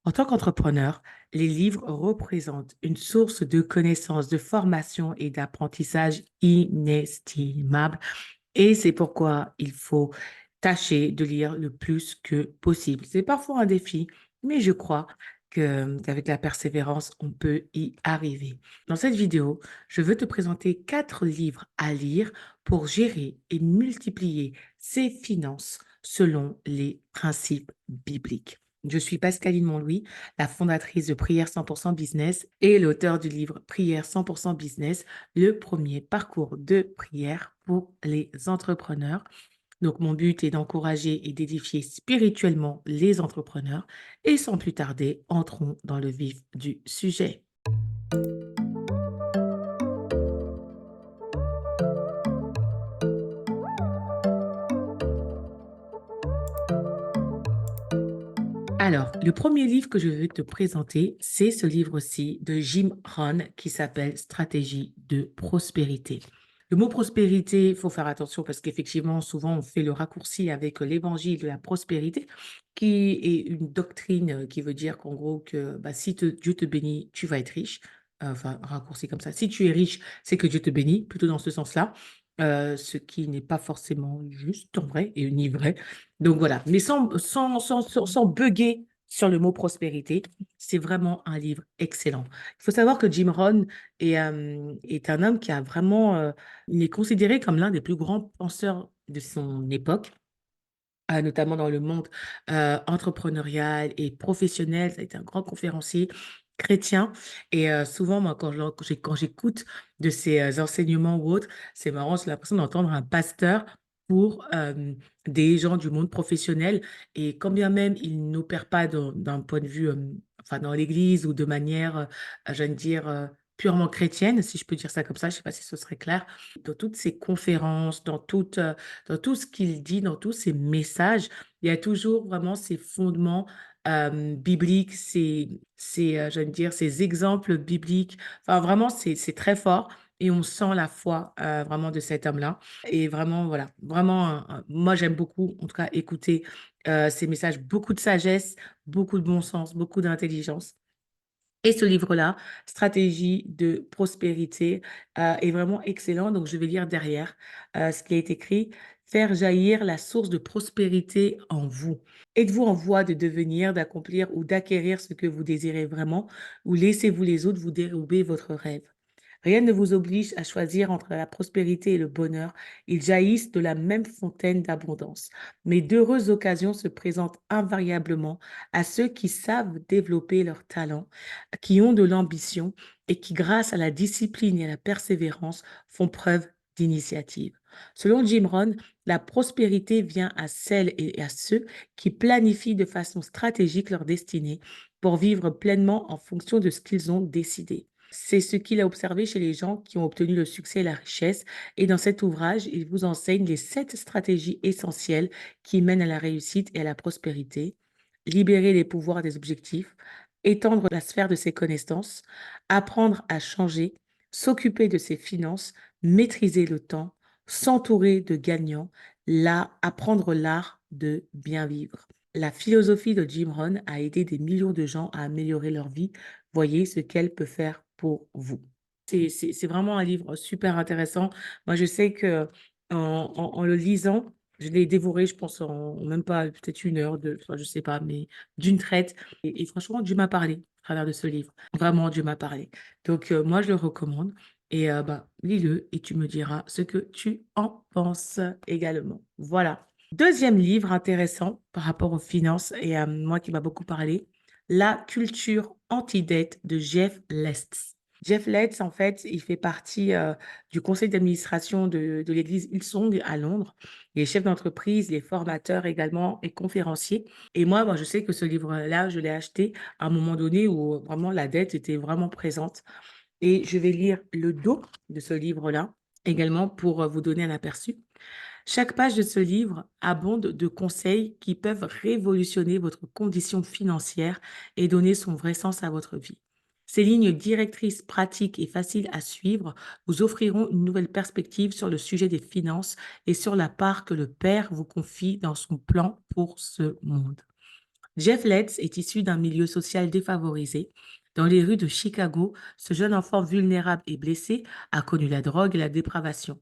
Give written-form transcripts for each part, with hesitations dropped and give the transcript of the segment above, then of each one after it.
En tant qu'entrepreneur, les livres représentent une source de connaissances, de formation et d'apprentissage inestimable. Et c'est pourquoi il faut tâcher de lire le plus que possible. C'est parfois un défi, mais je crois qu'avec la persévérance, on peut y arriver. Dans cette vidéo, je veux te présenter 4 livres à lire pour gérer et multiplier ses finances selon les principes bibliques. Je suis Pascaline Monlouis, la fondatrice de Prière 100% Business et l'auteur du livre Prière 100% Business, le premier parcours de prière pour les entrepreneurs. Donc, mon but est d'encourager et d'édifier spirituellement les entrepreneurs. Et sans plus tarder, entrons dans le vif du sujet. Alors, le premier livre que je vais te présenter, c'est ce livre-ci de Jim Rohn qui s'appelle Stratégie de prospérité. Le mot prospérité, il faut faire attention parce qu'effectivement, souvent, on fait le raccourci avec l'évangile de la prospérité, qui est une doctrine qui veut dire qu'en gros, que bah, si Dieu te bénit, tu vas être riche. Enfin, raccourci comme ça. Si tu es riche, c'est que Dieu te bénit, plutôt dans ce sens-là. Ce qui n'est pas forcément juste, en vrai, et ni vrai. Donc voilà, mais sans bugger sur le mot prospérité, c'est vraiment un livre excellent. Il faut savoir que Jim Rohn est un homme qui a vraiment, il est considéré comme l'un des plus grands penseurs de son époque, notamment dans le monde entrepreneurial et professionnel. Ça a été un grand conférencier chrétien. Et souvent, moi, quand j'écoute de ses enseignements ou autres, c'est marrant, j'ai l'impression d'entendre un pasteur pour des gens du monde professionnel. Et quand bien même il n'opère pas d'un point de vue, enfin, dans l'Église ou de manière, je viens de dire, purement chrétienne, si je peux dire ça comme ça, je ne sais pas si ce serait clair, dans toutes ses conférences, dans tout ce qu'il dit, dans tous ses messages, il y a toujours vraiment ces fondements bibliques, je veux dire, ces exemples bibliques. Enfin, vraiment, c'est très fort et on sent la foi vraiment de cet homme-là. Et vraiment, voilà, vraiment, moi, j'aime beaucoup, en tout cas, écouter ces messages, beaucoup de sagesse, beaucoup de bon sens, beaucoup d'intelligence. Et ce livre-là, Stratégie de prospérité, est vraiment excellent. Donc, je vais lire derrière ce qui est écrit. Faire jaillir la source de prospérité en vous. Êtes-vous en voie de devenir, d'accomplir ou d'acquérir ce que vous désirez vraiment, ou laissez-vous les autres vous dérober votre rêve? Rien ne vous oblige à choisir entre la prospérité et le bonheur. Ils jaillissent de la même fontaine d'abondance. Mais d'heureuses occasions se présentent invariablement à ceux qui savent développer leurs talents, qui ont de l'ambition et qui, grâce à la discipline et à la persévérance, font preuve d'initiative. Selon Jim Rohn, la prospérité vient à celles et à ceux qui planifient de façon stratégique leur destinée pour vivre pleinement en fonction de ce qu'ils ont décidé. C'est ce qu'il a observé chez les gens qui ont obtenu le succès et la richesse. Et dans cet ouvrage, il vous enseigne les 7 stratégies essentielles qui mènent à la réussite et à la prospérité. Libérer les pouvoirs des objectifs, étendre la sphère de ses connaissances, apprendre à changer, s'occuper de ses finances, maîtriser le temps, s'entourer de gagnants, là, apprendre l'art de bien vivre. La philosophie de Jim Rohn a aidé des millions de gens à améliorer leur vie. Voyez ce qu'elle peut faire pour vous. C'est vraiment un livre super intéressant. Moi, je sais que en le lisant, je l'ai dévoré, je pense, en même pas peut-être 1 heure, enfin, je sais pas, mais d'une traite. Et franchement, Dieu m'a parlé à travers de ce livre. Vraiment, Dieu m'a parlé. Donc, moi, je le recommande. Et bah, lis-le et tu me diras ce que tu en penses également. Voilà. Deuxième livre intéressant par rapport aux finances et à moi qui m'a beaucoup parlé, La culture anti-dette de Jeff Lest. Jeff Lest, en fait, il fait partie du conseil d'administration de l'église Hillsong à Londres. Il est chef d'entreprise, il est formateur également et conférencier. Et moi, je sais que ce livre-là, je l'ai acheté à un moment donné où vraiment la dette était vraiment présente. Et je vais lire le dos de ce livre-là également pour vous donner un aperçu. Chaque page de ce livre abonde de conseils qui peuvent révolutionner votre condition financière et donner son vrai sens à votre vie. Ces lignes directrices pratiques et faciles à suivre vous offriront une nouvelle perspective sur le sujet des finances et sur la part que le Père vous confie dans son plan pour ce monde. Jeff Letts est issu d'un milieu social défavorisé. Dans les rues de Chicago, ce jeune enfant vulnérable et blessé a connu la drogue et la dépravation.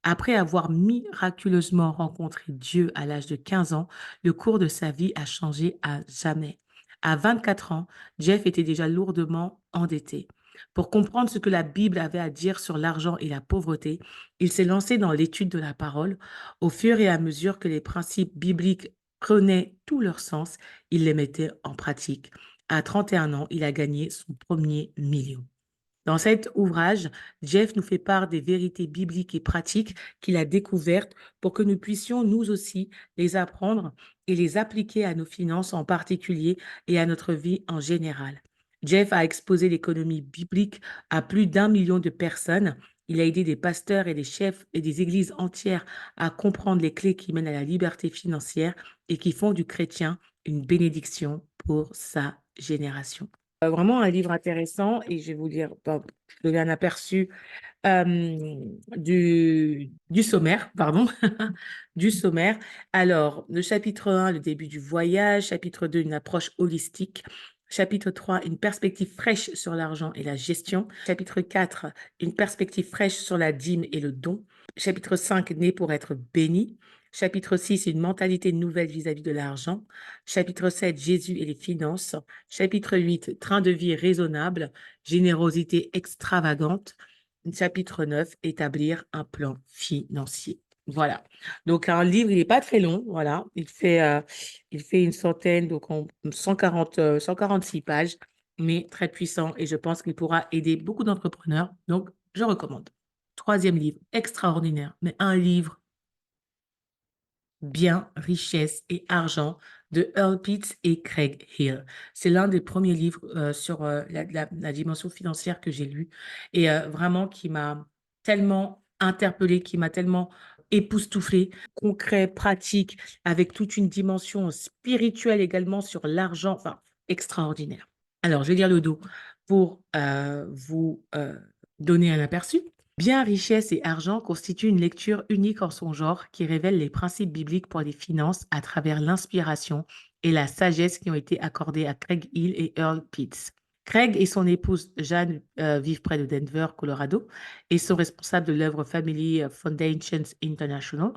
Après avoir miraculeusement rencontré Dieu à l'âge de 15 ans, le cours de sa vie a changé à jamais. À 24 ans, Jeff était déjà lourdement endetté. Pour comprendre ce que la Bible avait à dire sur l'argent et la pauvreté, il s'est lancé dans l'étude de la parole. Au fur et à mesure que les principes bibliques prenaient tout leur sens, il les mettait en pratique. À 31 ans, il a gagné son premier million. Dans cet ouvrage, Jeff nous fait part des vérités bibliques et pratiques qu'il a découvertes pour que nous puissions nous aussi les apprendre et les appliquer à nos finances en particulier et à notre vie en général. Jeff a exposé l'économie biblique à plus d'1 million de personnes. Il a aidé des pasteurs et des chefs et des églises entières à comprendre les clés qui mènent à la liberté financière et qui font du chrétien une bénédiction pour sa génération. Vraiment un livre intéressant et je vais vous lire, donner un aperçu du sommaire, pardon, du sommaire. Alors, le chapitre 1, le début du voyage, chapitre 2, une approche holistique, chapitre 3, une perspective fraîche sur l'argent et la gestion, chapitre 4, une perspective fraîche sur la dîme et le don, chapitre 5, né pour être béni, chapitre 6, une mentalité nouvelle vis-à-vis de l'argent, chapitre 7, Jésus et les finances, chapitre 8, train de vie raisonnable, générosité extravagante, chapitre 9, établir un plan financier. Voilà. Donc, un livre, il n'est pas très long. Voilà. Il fait une centaine, donc 146 pages, mais très puissant. Et je pense qu'il pourra aider beaucoup d'entrepreneurs. Donc, je recommande. Troisième livre, extraordinaire, mais un livre Bien, richesse et argent de Earl Pitts et Craig Hill. C'est l'un des premiers livres sur la dimension financière que j'ai lu et vraiment qui m'a tellement interpellée, qui m'a tellement époustouflée, concret, pratique, avec toute une dimension spirituelle également sur l'argent, enfin, extraordinaire. Alors, je vais lire le dos pour vous donner un aperçu. Bien, richesse et argent constituent une lecture unique en son genre qui révèle les principes bibliques pour les finances à travers l'inspiration et la sagesse qui ont été accordées à Craig Hill et Earl Pitts. Craig et son épouse Jeanne vivent près de Denver, Colorado, et sont responsables de l'œuvre Family Foundations International.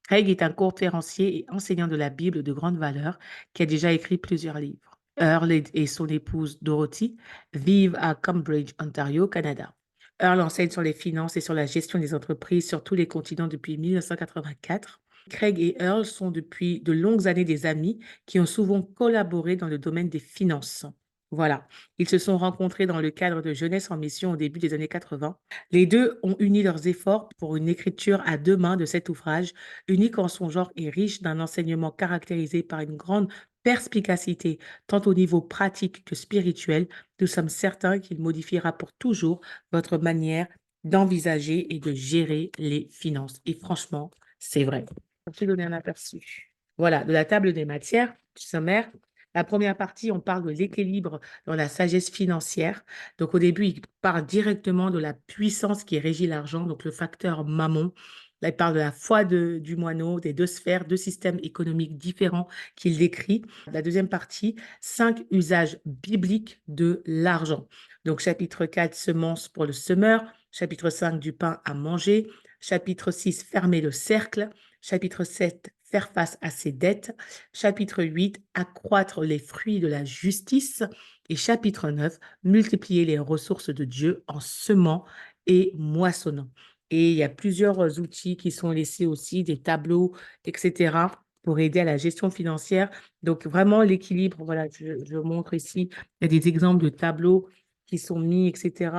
Craig est un conférencier et enseignant de la Bible de grande valeur qui a déjà écrit plusieurs livres. Earl et son épouse Dorothy vivent à Cambridge, Ontario, Canada. Earl enseigne sur les finances et sur la gestion des entreprises sur tous les continents depuis 1984. Craig et Earl sont depuis de longues années des amis qui ont souvent collaboré dans le domaine des finances. Voilà, ils se sont rencontrés dans le cadre de Jeunesse en mission au début des années 80. Les deux ont uni leurs efforts pour une écriture à deux mains de cet ouvrage, unique en son genre et riche d'un enseignement caractérisé par une grande perspicacité, tant au niveau pratique que spirituel. Nous sommes certains qu'il modifiera pour toujours votre manière d'envisager et de gérer les finances. Et franchement, c'est vrai. Je vais donner un aperçu. Voilà, de la table des matières, du sommaire. La première partie, on parle de l'équilibre dans la sagesse financière. Donc, au début, il parle directement de la puissance qui régit l'argent, donc le facteur mammon. Là, il parle de la foi du moineau, des deux sphères, deux systèmes économiques différents qu'il décrit. La deuxième partie, 5 usages bibliques de l'argent. Donc, chapitre 4, semences pour le semeur. Chapitre 5, du pain à manger. Chapitre 6, fermer le cercle. Chapitre 7, faire face à ses dettes. Chapitre 8, accroître les fruits de la justice. Et chapitre 9, multiplier les ressources de Dieu en semant et moissonnant. Et il y a plusieurs outils qui sont laissés aussi, des tableaux, etc., pour aider à la gestion financière. Donc, vraiment, l'équilibre, voilà, je montre ici, il y a des exemples de tableaux qui sont mis, etc.,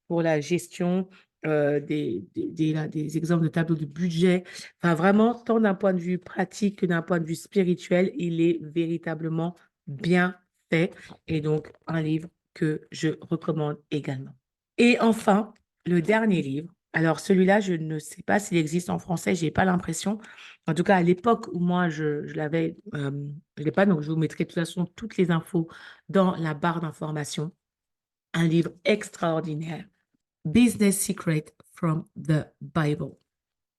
pour la gestion, des exemples de tableaux de budget. Enfin, vraiment, tant d'un point de vue pratique que d'un point de vue spirituel, il est véritablement bien fait. Et donc, un livre que je recommande également. Et enfin, le dernier livre. Alors, celui-là, je ne sais pas s'il existe en français, je n'ai pas l'impression. En tout cas, à l'époque où moi, je l'avais, je ne l'ai pas, donc je vous mettrai de toute façon toutes les infos dans la barre d'information. Un livre extraordinaire, Business Secret from the Bible.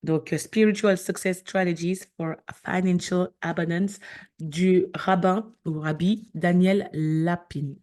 Donc, Spiritual Success Strategies for Financial Abundance du rabbin ou rabbi Daniel Lapin.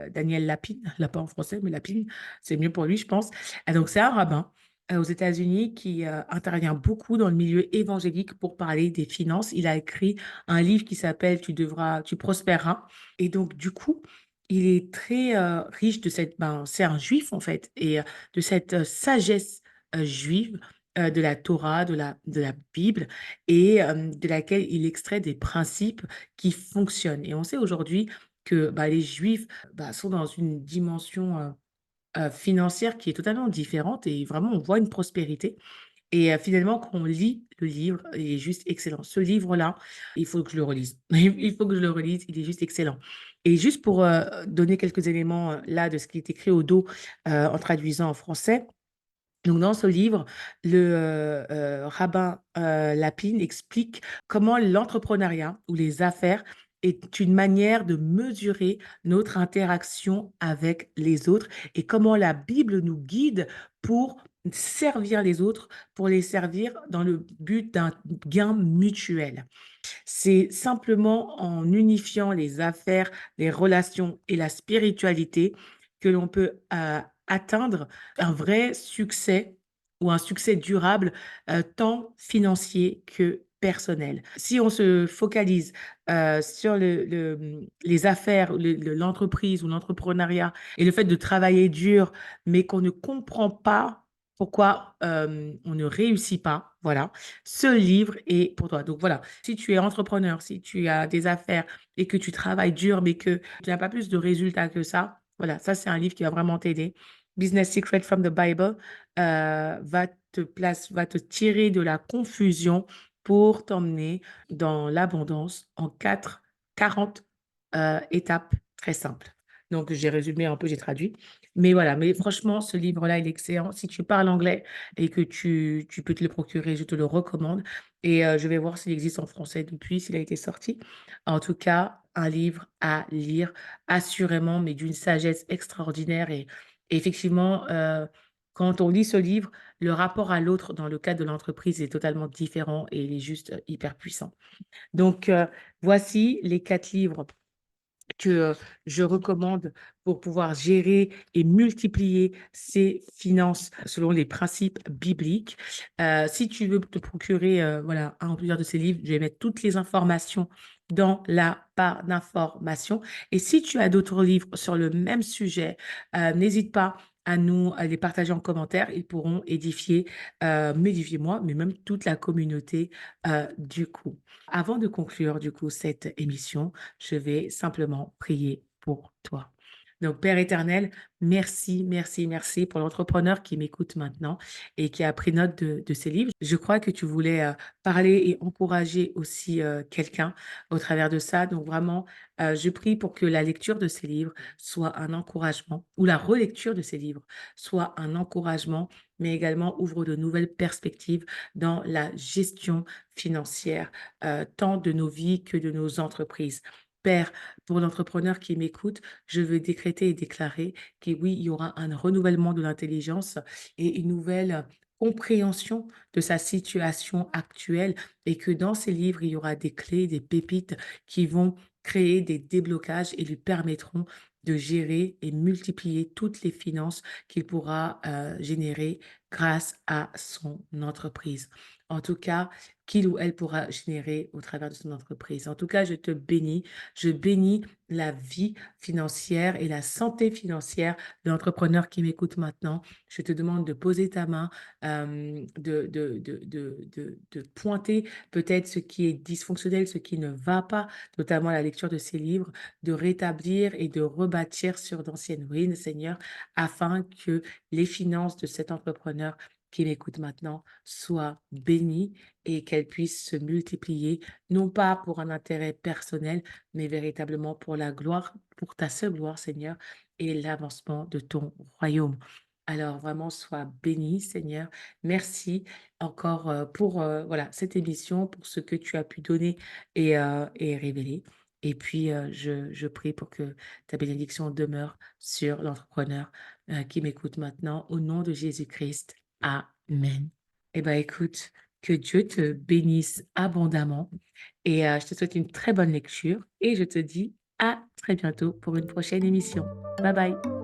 Daniel Lapin, Lapin en français, mais Lapin, c'est mieux pour lui, je pense. Donc, c'est un rabbin aux États-Unis qui intervient beaucoup dans le milieu évangélique pour parler des finances. Il a écrit un livre qui s'appelle Tu prospéreras. Et donc, du coup, il est très riche de c'est un juif en fait, et de cette sagesse juive de la Torah, de la Bible, et de laquelle il extrait des principes qui fonctionnent. Et on sait aujourd'hui que les Juifs sont dans une dimension financière qui est totalement différente, et vraiment on voit une prospérité. Et finalement, quand on lit le livre, il est juste excellent. Ce livre-là, il faut que je le relise. Il faut que je le relise, il est juste excellent. Et juste pour donner quelques éléments là de ce qui est écrit au dos en traduisant en français, donc, dans ce livre, le rabbin Lapin explique comment l'entrepreneuriat ou les affaires est une manière de mesurer notre interaction avec les autres, et comment la Bible nous guide pour servir les autres, pour les servir dans le but d'un gain mutuel. C'est simplement en unifiant les affaires, les relations et la spiritualité que l'on peut atteindre un vrai succès, ou un succès durable, tant financier que personnel. Si on se focalise sur les affaires, l'entreprise ou l'entrepreneuriat, et le fait de travailler dur, mais qu'on ne comprend pas pourquoi on ne réussit pas, voilà, ce livre est pour toi. Donc voilà, si tu es entrepreneur, si tu as des affaires et que tu travailles dur, mais que tu n'as pas plus de résultats que ça, voilà, ça c'est un livre qui va vraiment t'aider. Business Secret from the Bible va te tirer de la confusion pour t'emmener dans l'abondance en 40 étapes très simples. Donc, j'ai résumé un peu, j'ai traduit. Mais voilà, mais franchement, ce livre-là, il est excellent. Si tu parles anglais et que tu peux te le procurer, je te le recommande. Et je vais voir s'il existe en français depuis, s'il a été sorti. En tout cas, un livre à lire, assurément, mais d'une sagesse extraordinaire. Et effectivement, quand on lit ce livre, le rapport à l'autre dans le cadre de l'entreprise est totalement différent, et il est juste hyper puissant. Donc, voici les 4 livres que je recommande pour pouvoir gérer et multiplier ses finances selon les principes bibliques. Si tu veux te procurer voilà, un ou plusieurs de ces livres, je vais mettre toutes les informations dans la barre d'informations. Et si tu as d'autres livres sur le même sujet, n'hésite pas à les partager en commentaire. Ils pourront m'édifier moi, mais même toute la communauté du coup. Avant de conclure du coup cette émission, je vais simplement prier pour toi. Donc, Père éternel, merci, merci, merci pour l'entrepreneur qui m'écoute maintenant et qui a pris note de ces livres. Je crois que tu voulais parler et encourager aussi quelqu'un au travers de ça. Donc, vraiment, je prie pour que la lecture de ces livres soit un encouragement, ou la relecture de ces livres soit un encouragement, mais également ouvre de nouvelles perspectives dans la gestion financière, tant de nos vies que de nos entreprises. Père, pour l'entrepreneur qui m'écoute, je veux décréter et déclarer que oui, il y aura un renouvellement de l'intelligence et une nouvelle compréhension de sa situation actuelle, et que dans ces livres, il y aura des clés, des pépites qui vont créer des déblocages et lui permettront de gérer et multiplier toutes les finances qu'il pourra générer grâce à son entreprise. En tout cas, qu'il ou elle pourra générer au travers de son entreprise. En tout cas, je te bénis. Je bénis la vie financière et la santé financière de l'entrepreneur qui m'écoute maintenant. Je te demande de poser ta main, de pointer peut-être ce qui est dysfonctionnel, ce qui ne va pas, notamment la lecture de ces livres, de rétablir et de rebâtir sur d'anciennes ruines, Seigneur, afin que les finances de cet entrepreneur qui m'écoute maintenant soient bénies et qu'elles puissent se multiplier, non pas pour un intérêt personnel, mais véritablement pour la gloire, pour ta seule gloire, Seigneur, et l'avancement de ton royaume. Alors vraiment, sois béni, Seigneur. Merci encore pour voilà, cette émission, pour ce que tu as pu donner et révéler. Et puis, je prie pour que ta bénédiction demeure sur l'entrepreneur qui m'écoute maintenant, au nom de Jésus-Christ. Amen. Eh bien, écoute, Que Dieu te bénisse abondamment et je te souhaite une très bonne lecture et je te dis à très bientôt pour une prochaine émission. Bye bye.